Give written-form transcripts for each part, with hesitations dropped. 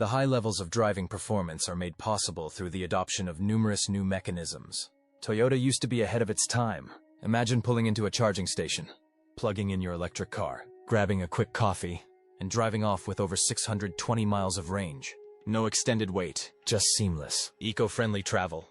The high levels of driving performance are made possible through the adoption of numerous new mechanisms. Toyota used to be ahead of its time. Imagine pulling into a charging station, plugging in your electric car, grabbing a quick coffee, and driving off with over 620 miles of range. No extended wait, just seamless, eco-friendly travel.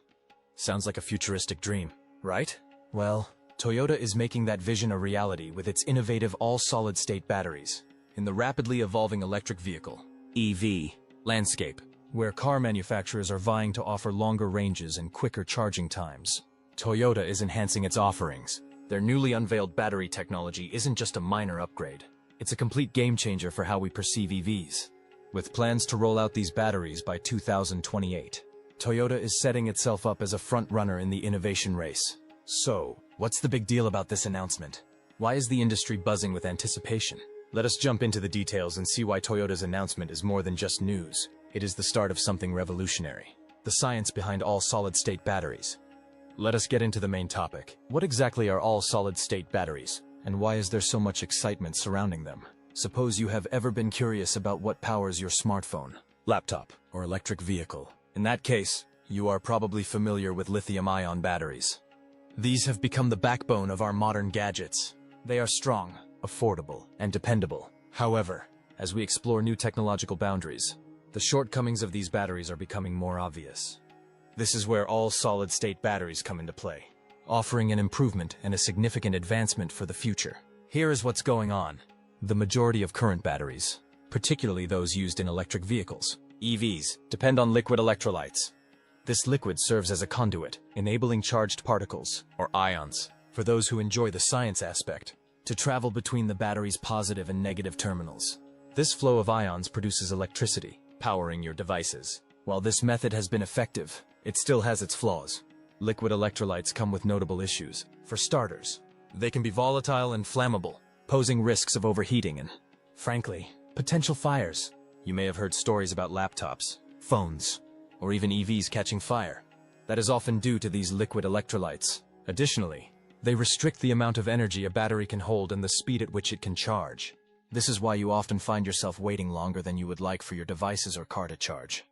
Sounds like a futuristic dream, right? Well, Toyota is making that vision a reality with its innovative all-solid-state batteries in the rapidly evolving electric vehicle, EV, landscape, where car manufacturers are vying to offer longer ranges and quicker charging times. Toyota is enhancing its offerings. Their newly unveiled battery technology isn't just a minor upgrade. It's a complete game-changer for how we perceive EVs. With plans to roll out these batteries by 2028, Toyota is setting itself up as a front-runner in the innovation race. So, what's the big deal about this announcement? Why is the industry buzzing with anticipation? Let us jump into the details and see why Toyota's announcement is more than just news. It is the start of something revolutionary. The science behind all-solid-state batteries. Let us get into the main topic. What exactly are all-solid-state batteries, and why is there so much excitement surrounding them? Suppose you have ever been curious about what powers your smartphone, laptop, or electric vehicle. In that case, you are probably familiar with lithium-ion batteries. These have become the backbone of our modern gadgets. They are strong, affordable, and dependable. However, as we explore new technological boundaries, the shortcomings of these batteries are becoming more obvious. This is where all-solid-state batteries come into play, offering an improvement and a significant advancement for the future. Here is what's going on. The majority of current batteries, particularly those used in electric vehicles, EVs, depend on liquid electrolytes. This liquid serves as a conduit, enabling charged particles, or ions, for those who enjoy the science aspect, to travel between the battery's positive and negative terminals. This flow of ions produces electricity, powering your devices. While this method has been effective, it still has its flaws. Liquid electrolytes come with notable issues. For starters, they can be volatile and flammable, posing risks of overheating and, frankly, potential fires. You may have heard stories about laptops, phones, or even EVs catching fire. That is often due to these liquid electrolytes. Additionally, they restrict the amount of energy a battery can hold and the speed at which it can charge. This is why you often find yourself waiting longer than you would like for your devices or car to charge.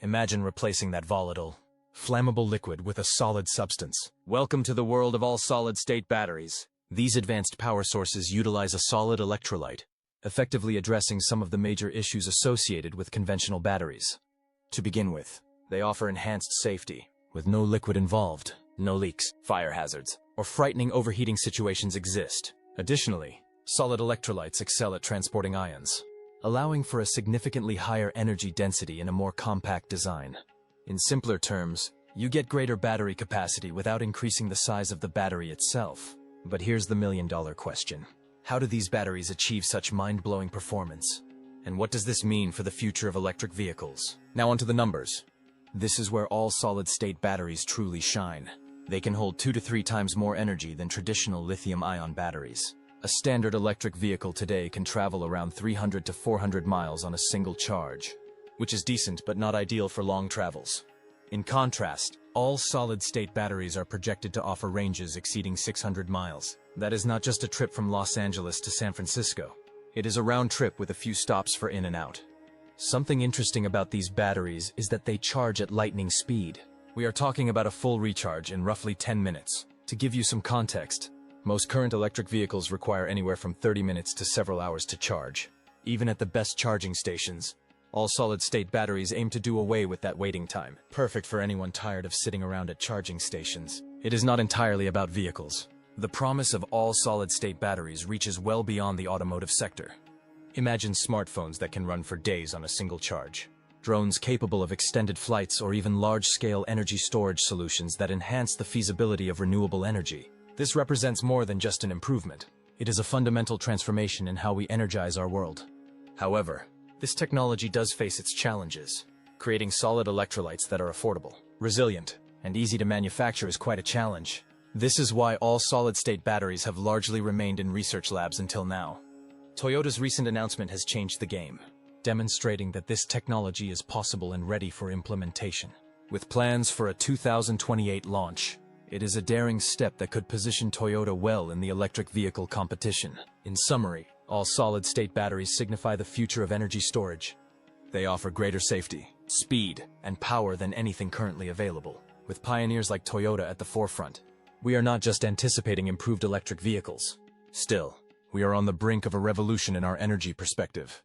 Imagine replacing that volatile, flammable liquid with a solid substance. Welcome to the world of all solid-state batteries. These advanced power sources utilize a solid electrolyte, effectively addressing some of the major issues associated with conventional batteries. To begin with, they offer enhanced safety, with no liquid involved. No leaks, fire hazards, or frightening overheating situations exist. Additionally, solid electrolytes excel at transporting ions, allowing for a significantly higher energy density in a more compact design. In simpler terms, you get greater battery capacity without increasing the size of the battery itself. But here's the million-dollar question. How do these batteries achieve such mind-blowing performance? And what does this mean for the future of electric vehicles? Now onto the numbers. This is where all solid-state batteries truly shine. They can hold 2 to 3 times more energy than traditional lithium-ion batteries. A standard electric vehicle today can travel around 300 to 400 miles on a single charge, which is decent but not ideal for long travels. In contrast, all solid-state batteries are projected to offer ranges exceeding 600 miles. That is not just a trip from Los Angeles to San Francisco. It is a round trip with a few stops for in and out. Something interesting about these batteries is that they charge at lightning speed. We are talking about a full recharge in roughly 10 minutes. To give you some context, most current electric vehicles require anywhere from 30 minutes to several hours to charge. Even at the best charging stations, all solid-state batteries aim to do away with that waiting time. Perfect for anyone tired of sitting around at charging stations. It is not entirely about vehicles. The promise of all solid-state batteries reaches well beyond the automotive sector. Imagine smartphones that can run for days on a single charge, drones capable of extended flights, or even large-scale energy storage solutions that enhance the feasibility of renewable energy. This represents more than just an improvement. It is a fundamental transformation in how we energize our world. However, this technology does face its challenges. Creating solid electrolytes that are affordable, resilient, and easy to manufacture is quite a challenge. This is why all solid-state batteries have largely remained in research labs until now. Toyota's recent announcement has changed the game, demonstrating that this technology is possible and ready for implementation. With plans for a 2028 launch, it is a daring step that could position Toyota well in the electric vehicle competition. In summary, all solid-state batteries signify the future of energy storage. They offer greater safety, speed, and power than anything currently available, with pioneers like Toyota at the forefront. We are not just anticipating improved electric vehicles. Still, we are on the brink of a revolution in our energy perspective.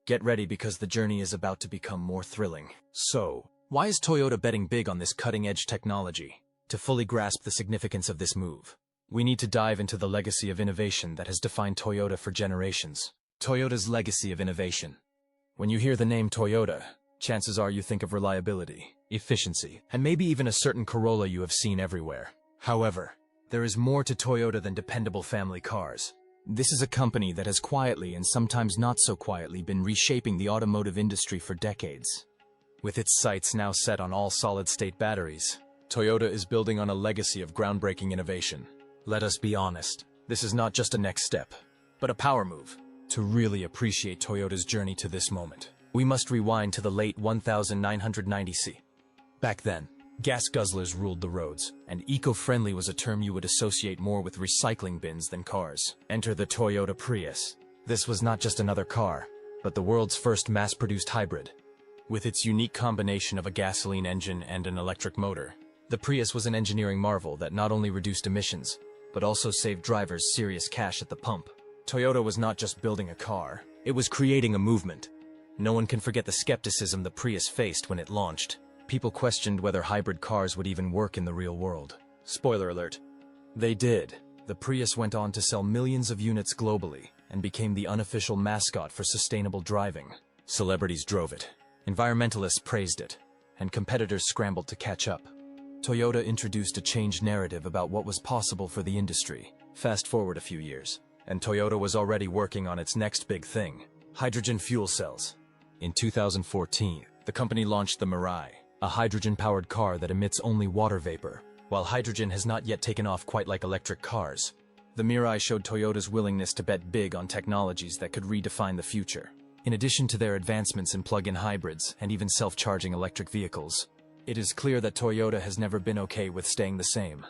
Get ready because the journey is about to become more thrilling. So, why is Toyota betting big on this cutting-edge technology? To fully grasp the significance of this move, we need to dive into the legacy of innovation that has defined Toyota for generations. Toyota's legacy of innovation. When you hear the name Toyota, chances are you think of reliability, efficiency, and maybe even a certain Corolla you have seen everywhere. However, there is more to Toyota than dependable family cars. This is a company that has quietly and sometimes not so quietly been reshaping the automotive industry for decades. With its sights now set on all solid-state batteries, Toyota is building on a legacy of groundbreaking innovation. Let us be honest, this is not just a next step, but a power move. To really appreciate Toyota's journey to this moment, we must rewind to the late 1990s. Back then, gas guzzlers ruled the roads, and eco-friendly was a term you would associate more with recycling bins than cars. Enter the Toyota Prius. This was not just another car, but the world's first mass-produced hybrid. With its unique combination of a gasoline engine and an electric motor, the Prius was an engineering marvel that not only reduced emissions, but also saved drivers serious cash at the pump. Toyota was not just building a car, it was creating a movement. No one can forget the skepticism the Prius faced when it launched. People questioned whether hybrid cars would even work in the real world. Spoiler alert. They did. The Prius went on to sell millions of units globally and became the unofficial mascot for sustainable driving. Celebrities drove it, environmentalists praised it, and competitors scrambled to catch up. Toyota introduced a changed narrative about what was possible for the industry. Fast forward a few years, and Toyota was already working on its next big thing, hydrogen fuel cells. In 2014, the company launched the Mirai, a hydrogen-powered car that emits only water vapor. While hydrogen has not yet taken off quite like electric cars, the Mirai showed Toyota's willingness to bet big on technologies that could redefine the future. In addition to their advancements in plug-in hybrids and even self-charging electric vehicles, it is clear that Toyota has never been okay with staying the same.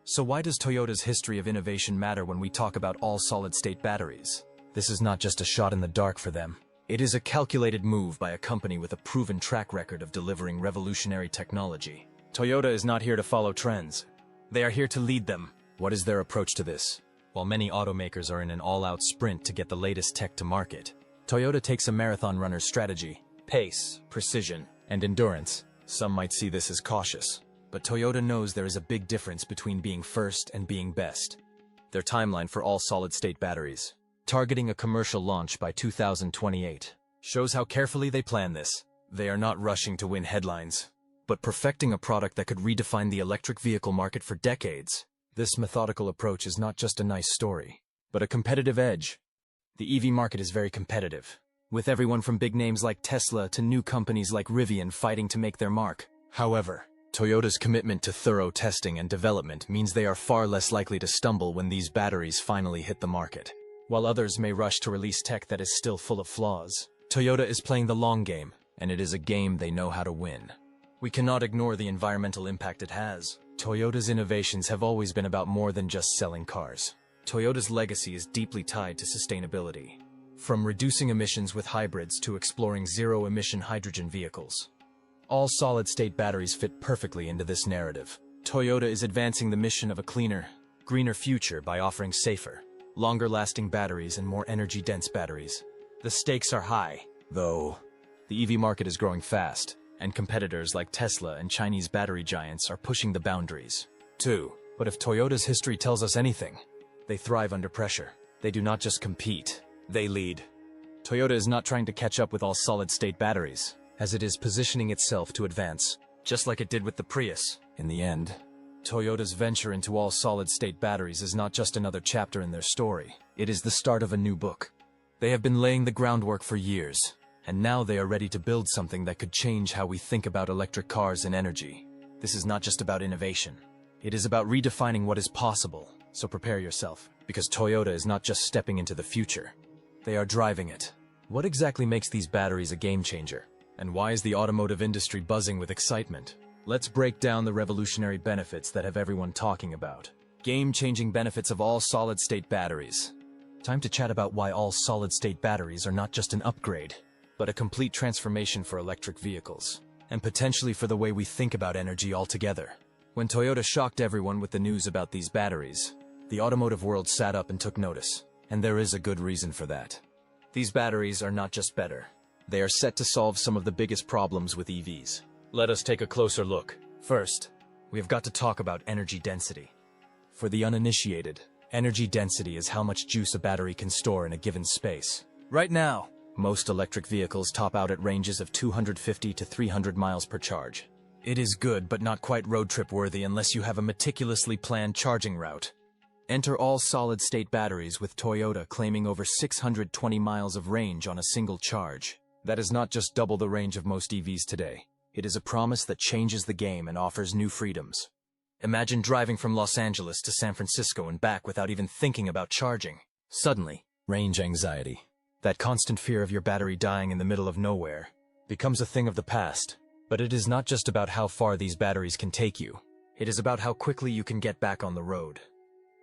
So why does Toyota's history of innovation matter when we talk about all-solid-state batteries? This is not just a shot in the dark for them. It is a calculated move by a company with a proven track record of delivering revolutionary technology. Toyota is not here to follow trends. They are here to lead them. What is their approach to this? While many automakers are in an all-out sprint to get the latest tech to market, Toyota takes a marathon runner's strategy. Pace, precision, and endurance. Some might see this as cautious, but Toyota knows there is a big difference between being first and being best. Their timeline for all solid-state batteries, targeting a commercial launch by 2028, shows how carefully they plan this. They are not rushing to win headlines, but perfecting a product that could redefine the electric vehicle market for decades. This methodical approach is not just a nice story, but a competitive edge. The EV market is very competitive, with everyone from big names like Tesla to new companies like Rivian fighting to make their mark. However, Toyota's commitment to thorough testing and development means they are far less likely to stumble when these batteries finally hit the market. While others may rush to release tech that is still full of flaws, Toyota is playing the long game, and it is a game they know how to win. We cannot ignore the environmental impact it has. Toyota's innovations have always been about more than just selling cars. Toyota's legacy is deeply tied to sustainability. From reducing emissions with hybrids to exploring zero-emission hydrogen vehicles, all solid-state batteries fit perfectly into this narrative. Toyota is advancing the mission of a cleaner, greener future by offering safer, longer-lasting batteries and more energy-dense batteries. The stakes are high, though. The EV market is growing fast, and competitors like Tesla and Chinese battery giants are pushing the boundaries, too. But if Toyota's history tells us anything, they thrive under pressure. They do not just compete, they lead. Toyota is not trying to catch up with all solid-state batteries, as it is positioning itself to advance, just like it did with the Prius. In the end, Toyota's venture into all solid-state batteries is not just another chapter in their story. It is the start of a new book. They have been laying the groundwork for years, and now they are ready to build something that could change how we think about electric cars and energy. This is not just about innovation. It is about redefining what is possible. So prepare yourself, because Toyota is not just stepping into the future. They are driving it. What exactly makes these batteries a game changer? And why is the automotive industry buzzing with excitement? Let's break down the revolutionary benefits that have everyone talking about. Game-changing benefits of all solid-state batteries. Time to chat about why all solid-state batteries are not just an upgrade. but a complete transformation for electric vehicles, and potentially for the way we think about energy altogether. When Toyota shocked everyone with the news about these batteries, the automotive world sat up and took notice, and there is a good reason for that. These batteries are not just better. They are set to solve some of the biggest problems with EVs. Let us take a closer look. First, we have got to talk about energy density. For the uninitiated, energy density is how much juice a battery can store in a given space. Right now, most electric vehicles top out at ranges of 250 to 300 miles per charge. It is good, but not quite road trip worthy unless you have a meticulously planned charging route. Enter all solid-state batteries with Toyota claiming over 620 miles of range on a single charge. That is not just double the range of most EVs today. It is a promise that changes the game and offers new freedoms. Imagine driving from Los Angeles to San Francisco and back without even thinking about charging. Suddenly, range anxiety, that constant fear of your battery dying in the middle of nowhere, becomes a thing of the past. But it is not just about how far these batteries can take you. It is about how quickly you can get back on the road.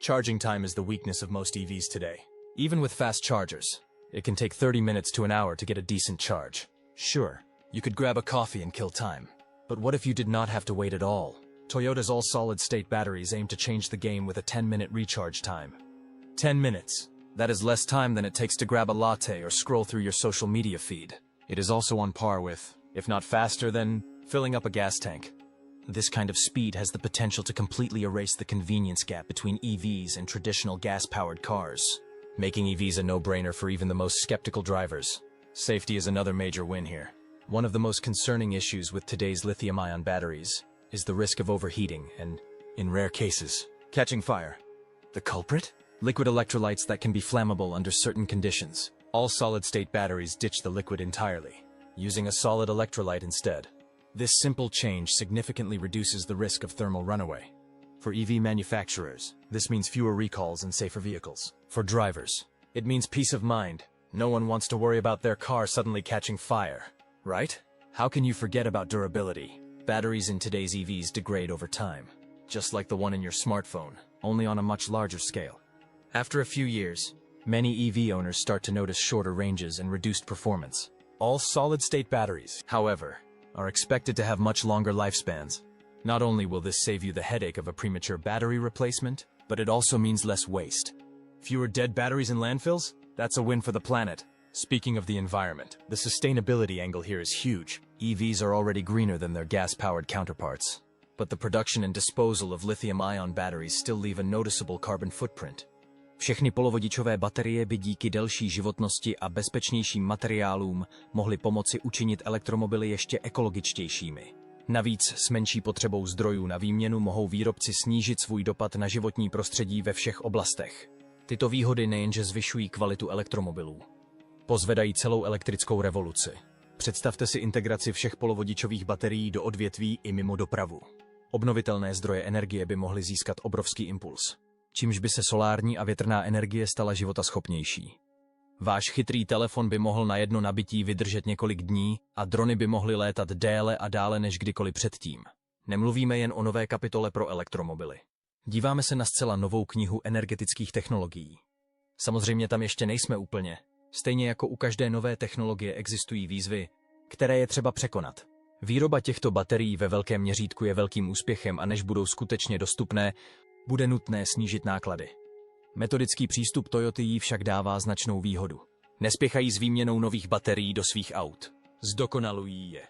Charging time is the weakness of most EVs today. Even with fast chargers, it can take 30 minutes to an hour to get a decent charge. Sure, you could grab a coffee and kill time. But what if you did not have to wait at all? Toyota's all-solid-state batteries aim to change the game with a 10-minute recharge time. 10 minutes. That is less time than it takes to grab a latte or scroll through your social media feed. It is also on par with, if not faster than, filling up a gas tank. This kind of speed has the potential to completely erase the convenience gap between EVs and traditional gas-powered cars, making EVs a no-brainer for even the most skeptical drivers. Safety is another major win here. One of the most concerning issues with today's lithium-ion batteries is the risk of overheating and, in rare cases, catching fire. The culprit? Liquid electrolytes that can be flammable under certain conditions. All solid-state batteries ditch the liquid entirely, using a solid electrolyte instead. This simple change significantly reduces the risk of thermal runaway. For EV manufacturers, this means fewer recalls and safer vehicles. For drivers, it means peace of mind. No one wants to worry about their car suddenly catching fire, right? How can you forget about durability? Batteries in today's EVs degrade over time, just like the one in your smartphone, only on a much larger scale. After a few years, many EV owners start to notice shorter ranges and reduced performance. All solid-state batteries, however, are expected to have much longer lifespans. Not only will this save you the headache of a premature battery replacement, but it also means less waste. Fewer dead batteries in landfills? That's a win for the planet. Speaking of the environment, the sustainability angle here is huge. EVs are already greener than their gas-powered counterparts. But the production and disposal of lithium-ion batteries still leave a noticeable carbon footprint. Všechny polovodičové baterie by díky delší životnosti a bezpečnějším materiálům mohly pomoci učinit elektromobily ještě ekologičtějšími. Navíc s menší potřebou zdrojů na výměnu mohou výrobci snížit svůj dopad na životní prostředí ve všech oblastech. Tyto výhody nejenže zvyšují kvalitu elektromobilů, pozvedají celou elektrickou revoluci. Představte si integraci všech polovodičových baterií do odvětví i mimo dopravu. Obnovitelné zdroje energie by mohly získat obrovský impuls, čímž by se solární a větrná energie stala životaschopnější. Váš chytrý telefon by mohl na jedno nabití vydržet několik dní a drony by mohly létat déle a dále než kdykoliv předtím. Nemluvíme jen o nové kapitole pro elektromobily. Díváme se na zcela novou knihu energetických technologií. Samozřejmě tam ještě nejsme úplně. Stejně jako u každé nové technologie existují výzvy, které je třeba překonat. Výroba těchto baterií ve velkém měřítku je velkým úspěchem a než budou skutečně dostupné, bude nutné snížit náklady. Metodický přístup Toyoty jí však dává značnou výhodu. Nespěchají s výměnou nových baterií do svých aut. Zdokonalují je.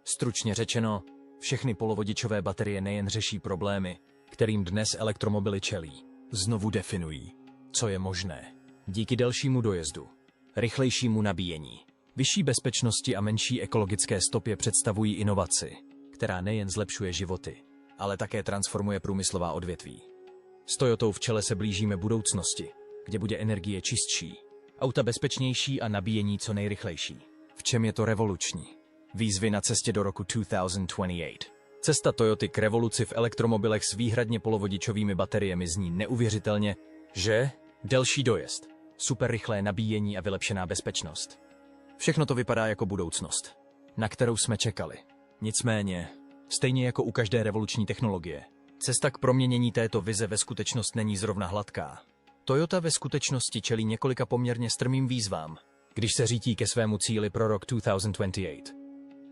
Stručně řečeno, všechny polovodičové baterie nejen řeší problémy, kterým dnes elektromobily čelí. Znovu definují, co je možné. Díky delšímu dojezdu, rychlejšímu nabíjení, vyšší bezpečnosti a menší ekologické stopě představují inovaci, která nejen zlepšuje životy, ale také transformuje průmyslová odvětví. S Toyotou v čele se blížíme budoucnosti, kde bude energie čistší, auta bezpečnější a nabíjení co nejrychlejší. V čem je to revoluční? Výzvy na cestě do roku 2028. Cesta Toyoty k revoluci v elektromobilech s výhradně polovodičovými bateriemi zní neuvěřitelně, že? Delší dojezd, superrychlé nabíjení a vylepšená bezpečnost. Všechno to vypadá jako budoucnost, na kterou jsme čekali. Nicméně, stejně jako u každé revoluční technologie, cesta k proměnění této vize ve skutečnost není zrovna hladká. Toyota ve skutečnosti čelí několika poměrně strmým výzvám. když se řítí ke svému cíli pro rok 2028.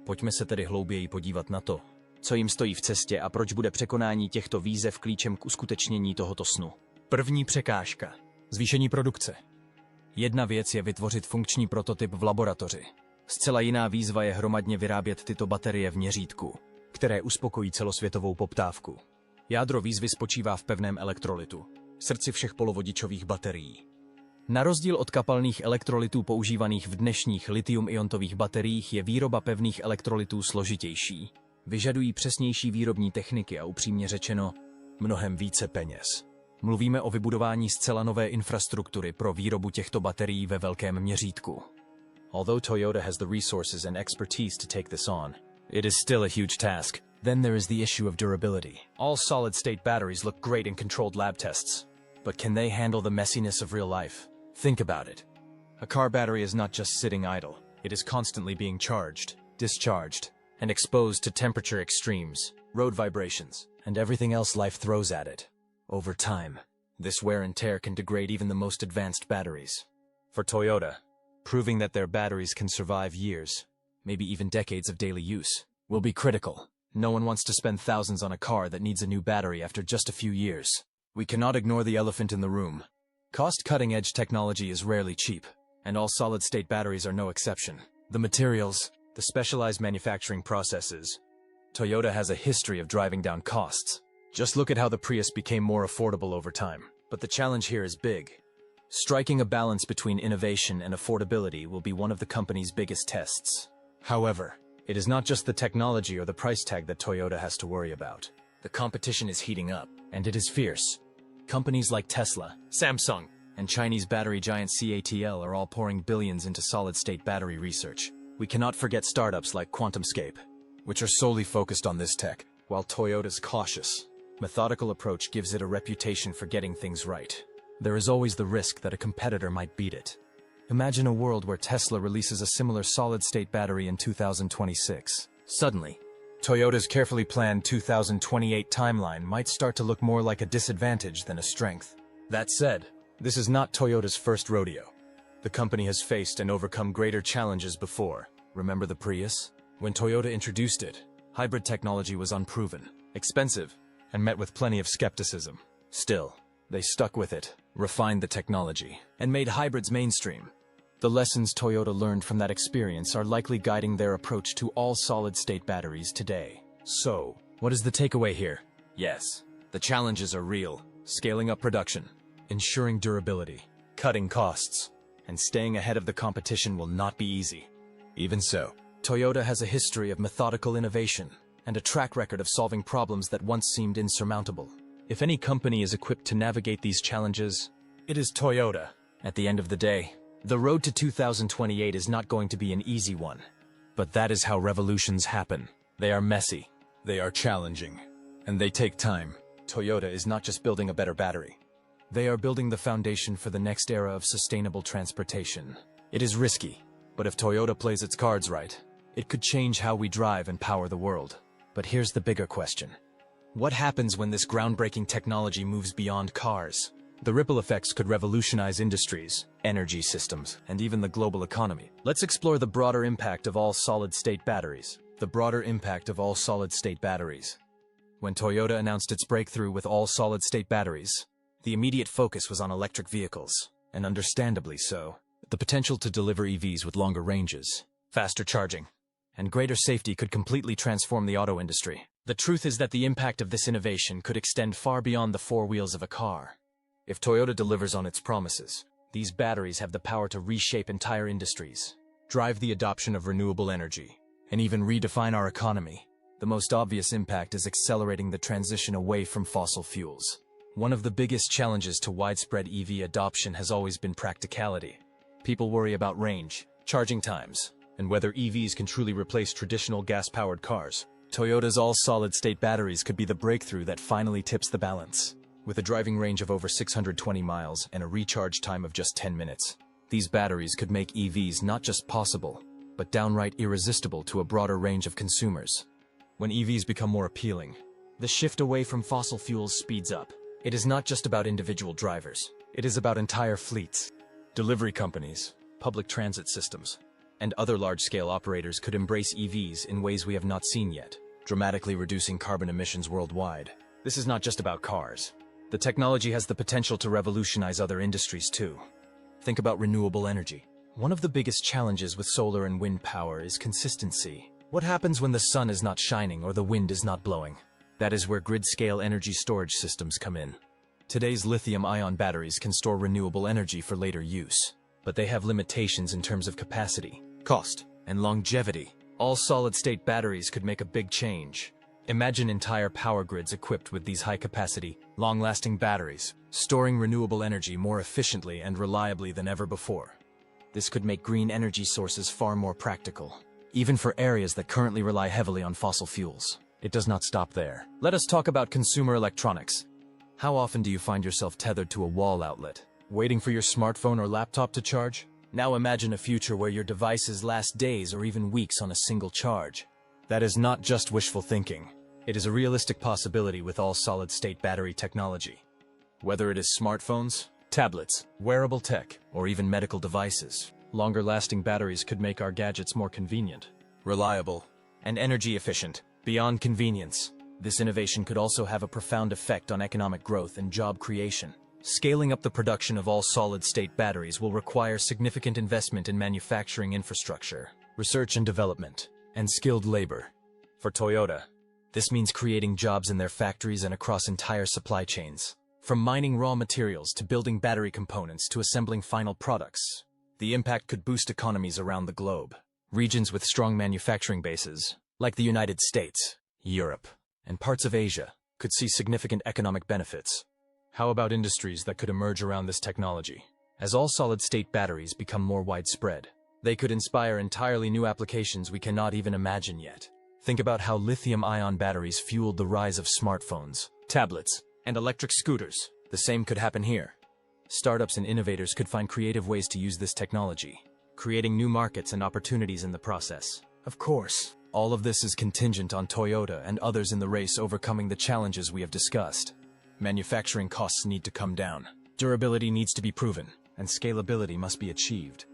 Pojďme se tedy hlouběji podívat na to, co jim stojí v cestě a proč bude překonání těchto výzev klíčem k uskutečnění tohoto snu. První překážka. Zvýšení produkce. Jedna věc je vytvořit funkční prototyp v laboratoři. Zcela jiná výzva je hromadně vyrábět tyto baterie v měřítku, které uspokojí celosvětovou poptávku. Jádro výzvy spočívá v pevném elektrolitu, srdci všech polovodičových baterií. Na rozdíl od kapalných elektrolitů používaných v dnešních lithium-iontových bateriích je výroba pevných elektrolitů složitější. Vyžadují přesnější výrobní techniky a upřímně řečeno mnohem více peněz. Mluvíme o vybudování zcela nové infrastruktury pro výrobu těchto baterií ve velkém měřítku. Although Toyota has the resources and expertise to take this on, it is still a huge task. Then there is the issue of durability. All solid-state batteries look great in controlled lab tests, but can they handle the messiness of real life? Think about it. A car battery is not just sitting idle. It is constantly being charged, discharged, and exposed to temperature extremes, road vibrations, and everything else life throws at it. Over time, this wear and tear can degrade even the most advanced batteries. For Toyota, proving that their batteries can survive years, maybe even decades of daily use, will be critical. No one wants to spend thousands on a car that needs a new battery after just a few years. We cannot ignore the elephant in the room. Cost-cutting-edge technology is rarely cheap, and all solid-state batteries are no exception. The materials, the specialized manufacturing processes. Toyota has a history of driving down costs. Just look at how the Prius became more affordable over time. But the challenge here is big. Striking a balance between innovation and affordability will be one of the company's biggest tests. However, it is not just the technology or the price tag that Toyota has to worry about. The competition is heating up, and it is fierce. Companies like Tesla, Samsung, and Chinese battery giant CATL are all pouring billions into solid-state battery research. We cannot forget startups like QuantumScape, which are solely focused on this tech, while Toyota's cautious, methodical approach gives it a reputation for getting things right. There is always the risk that a competitor might beat it. Imagine a world where Tesla releases a similar solid-state battery in 2026. Suddenly, Toyota's carefully planned 2028 timeline might start to look more like a disadvantage than a strength. That said, this is not Toyota's first rodeo. The company has faced and overcome greater challenges before. Remember the Prius? When Toyota introduced it, hybrid technology was unproven, expensive, and met with plenty of skepticism. Still, they stuck with it, refined the technology, and made hybrids mainstream. The lessons Toyota learned from that experience are likely guiding their approach to all solid-state batteries today. So, what is the takeaway here? Yes, the challenges are real. Scaling up production, ensuring durability, cutting costs, and staying ahead of the competition will not be easy. Even so, Toyota has a history of methodical innovation and a track record of solving problems that once seemed insurmountable. If any company is equipped to navigate these challenges, it is Toyota. At the end of the day, the road to 2028 is not going to be an easy one. But that is how revolutions happen. They are messy, they are challenging, and they take time. Toyota is not just building a better battery. They are building the foundation for the next era of sustainable transportation. It is risky, but if Toyota plays its cards right, it could change how we drive and power the world. But here's the bigger question. What happens when this groundbreaking technology moves beyond cars? The ripple effects could revolutionize industries, energy systems, and even the global economy. Let's explore the broader impact of all solid-state batteries. The broader impact of all solid-state batteries. When Toyota announced its breakthrough with all solid-state batteries, the immediate focus was on electric vehicles, and understandably so. The potential to deliver EVs with longer ranges, faster charging, and greater safety could completely transform the auto industry. The truth is that the impact of this innovation could extend far beyond the four wheels of a car. If Toyota delivers on its promises, these batteries have the power to reshape entire industries, drive the adoption of renewable energy, and even redefine our economy. The most obvious impact is accelerating the transition away from fossil fuels. One of the biggest challenges to widespread EV adoption has always been practicality. People worry about range, charging times, and whether EVs can truly replace traditional gas-powered cars. Toyota's all-solid-state batteries could be the breakthrough that finally tips the balance. With a driving range of over 620 miles and a recharge time of just 10 minutes, these batteries could make EVs not just possible, but downright irresistible to a broader range of consumers. When EVs become more appealing, the shift away from fossil fuels speeds up. It is not just about individual drivers. It is about entire fleets. Delivery companies, public transit systems. And other large-scale operators could embrace EVs in ways we have not seen yet, dramatically reducing carbon emissions worldwide. This is not just about cars. The technology has the potential to revolutionize other industries too. Think about renewable energy. One of the biggest challenges with solar and wind power is consistency. What happens when the sun is not shining or the wind is not blowing? That is where grid-scale energy storage systems come in. Today's lithium-ion batteries can store renewable energy for later use, but they have limitations in terms of capacity, cost, and longevity. All solid-state batteries could make a big change. Imagine entire power grids equipped with these high-capacity, long-lasting batteries, storing renewable energy more efficiently and reliably than ever before. This could make green energy sources far more practical, even for areas that currently rely heavily on fossil fuels. It does not stop there. Let us talk about consumer electronics. How often do you find yourself tethered to a wall outlet, waiting for your smartphone or laptop to charge? Now imagine a future where your devices last days or even weeks on a single charge. That is not just wishful thinking. It is a realistic possibility with all solid-state battery technology. Whether it is smartphones, tablets, wearable tech, or even medical devices, longer-lasting batteries could make our gadgets more convenient, reliable, and energy efficient. Beyond convenience, this innovation could also have a profound effect on economic growth and job creation. Scaling up the production of all solid-state batteries will require significant investment in manufacturing infrastructure, research and development, and skilled labor. For Toyota, this means creating jobs in their factories and across entire supply chains. From mining raw materials to building battery components to assembling final products, the impact could boost economies around the globe. Regions with strong manufacturing bases, like the United States, Europe, and parts of Asia, could see significant economic benefits. How about industries that could emerge around this technology? As all solid-state batteries become more widespread, they could inspire entirely new applications we cannot even imagine yet. Think about how lithium-ion batteries fueled the rise of smartphones, tablets, and electric scooters. The same could happen here. Startups and innovators could find creative ways to use this technology, creating new markets and opportunities in the process. Of course, all of this is contingent on Toyota and others in the race overcoming the challenges we have discussed. Manufacturing costs need to come down, durability needs to be proven, and scalability must be achieved.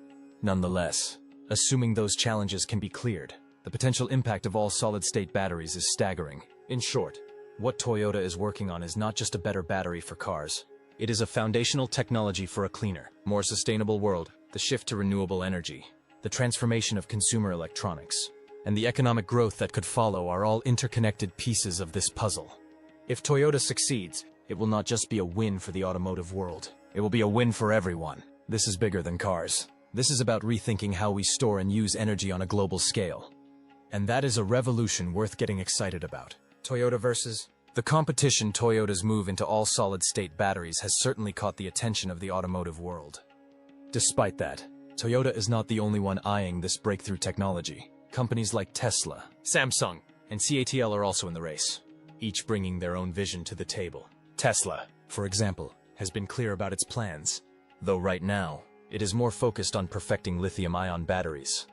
Nonetheless, assuming those challenges can be cleared, the potential impact of all solid-state batteries is staggering. In short, what Toyota is working on is not just a better battery for cars. It is a foundational technology for a cleaner, more sustainable world, the shift to renewable energy, the transformation of consumer electronics, and the economic growth that could follow are all interconnected pieces of this puzzle. If Toyota succeeds, it will not just be a win for the automotive world. It will be a win for everyone. This is bigger than cars. This is about rethinking how we store and use energy on a global scale. And that is a revolution worth getting excited about. Toyota versus the competition. Toyota's move into all solid-state batteries has certainly caught the attention of the automotive world. Despite that, Toyota is not the only one eyeing this breakthrough technology. Companies like Tesla, Samsung, and CATL are also in the race, each bringing their own vision to the table. Tesla, for example, has been clear about its plans, though right now, it is more focused on perfecting lithium-ion batteries.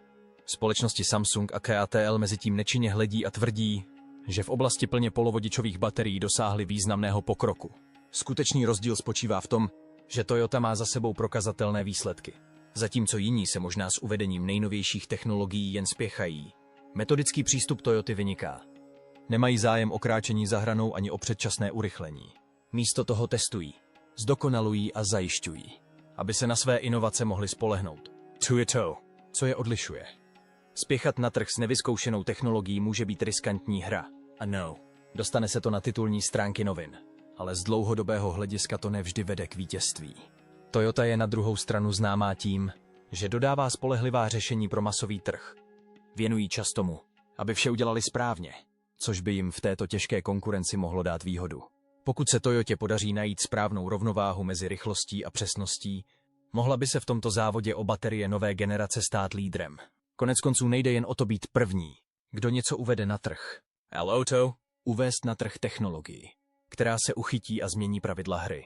Společnosti Samsung a CATL mezitím nečinně hledí a tvrdí, že v oblasti plně polovodičových baterií dosáhly významného pokroku. Skutečný rozdíl spočívá v tom, že Toyota má za sebou prokazatelné výsledky, zatímco jiní se možná s uvedením nejnovějších technologií jen spěchají. Metodický přístup Toyoty vyniká. Nemají zájem o kráčení za hranou ani o předčasné urychlení. Místo toho testují, zdokonalují a zajišťují, aby se na své inovace mohli spolehnout. To je to, co je odlišuje. Spěchat na trh s nevyzkoušenou technologií může být riskantní hra. A no, dostane se to na titulní stránky novin. Ale z dlouhodobého hlediska to nevždy vede k vítězství. Toyota je na druhou stranu známá tím, že dodává spolehlivá řešení pro masový trh. Věnují čas tomu, aby vše udělali správně, což by jim v této těžké konkurenci mohlo dát výhodu. Pokud se Toyotě podaří najít správnou rovnováhu mezi rychlostí a přesností, mohla by se v tomto závodě o baterie nové generace stát lídrem. Koneckonců nejde jen o to být první, kdo něco uvede na trh. Ale o to, uvést na trh technologii, která se uchytí a změní pravidla hry.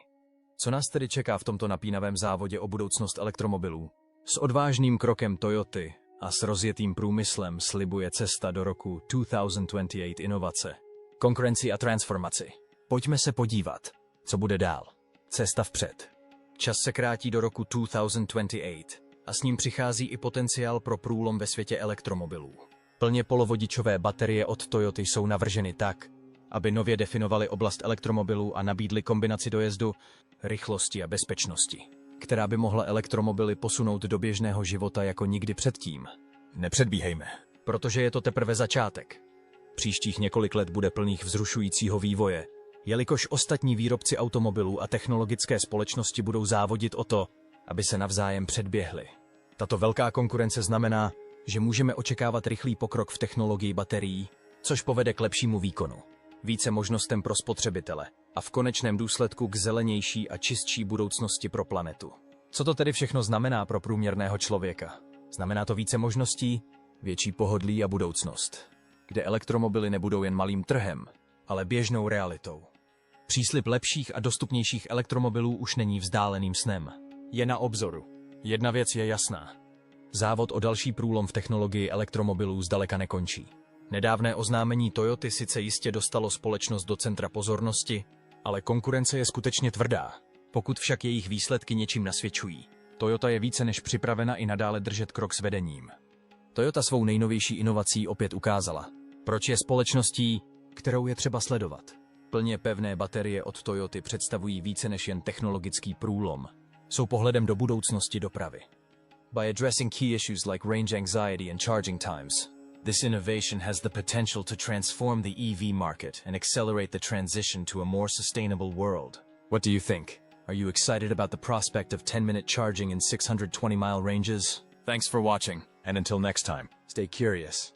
Co nás tedy čeká v tomto napínavém závodě o budoucnost elektromobilů? S odvážným krokem Toyoty a s rozjetým průmyslem slibuje cesta do roku 2028 inovace, konkurenci a transformaci. Pojďme se podívat, co bude dál. Cesta vpřed. Čas se krátí do roku 2028. A s ním přichází i potenciál pro průlom ve světě elektromobilů. Plně polovodičové baterie od Toyoty jsou navrženy tak, aby nově definovaly oblast elektromobilů a nabídly kombinaci dojezdu, rychlosti a bezpečnosti, která by mohla elektromobily posunout do běžného života jako nikdy předtím. Nepředbíhejme, protože je to teprve začátek. Příštích několik let bude plných vzrušujícího vývoje, jelikož ostatní výrobci automobilů a technologické společnosti budou závodit o to, aby se navzájem předběhli. Tato velká konkurence znamená, že můžeme očekávat rychlý pokrok v technologii baterií, což povede k lepšímu výkonu, více možnostem pro spotřebitele a v konečném důsledku k zelenější a čistší budoucnosti pro planetu. Co to tedy všechno znamená pro průměrného člověka? Znamená to více možností, větší pohodlí a budoucnost, kde elektromobily nebudou jen malým trhem, ale běžnou realitou. Příslib lepších a dostupnějších elektromobilů už není vzdáleným snem. Je na obzoru. Jedna věc je jasná. Závod o další průlom v technologii elektromobilů zdaleka nekončí. Nedávné oznámení Toyoty sice jistě dostalo společnost do centra pozornosti, ale konkurence je skutečně tvrdá. Pokud však jejich výsledky něčím nasvědčují, Toyota je více než připravena i nadále držet krok s vedením. Toyota svou nejnovější inovací opět ukázala, proč je společností, kterou je třeba sledovat. Plně pevné baterie od Toyoty představují více než jen technologický průlom. Jsou pohledem do budoucnosti dopravy. By addressing key issues like range anxiety and charging times, this innovation has the potential to transform the EV market and accelerate the transition to a more sustainable world. What do you think? Are you excited about the prospect of 10-minute charging in 620-mile ranges? Thanks for watching, and until next time, stay curious.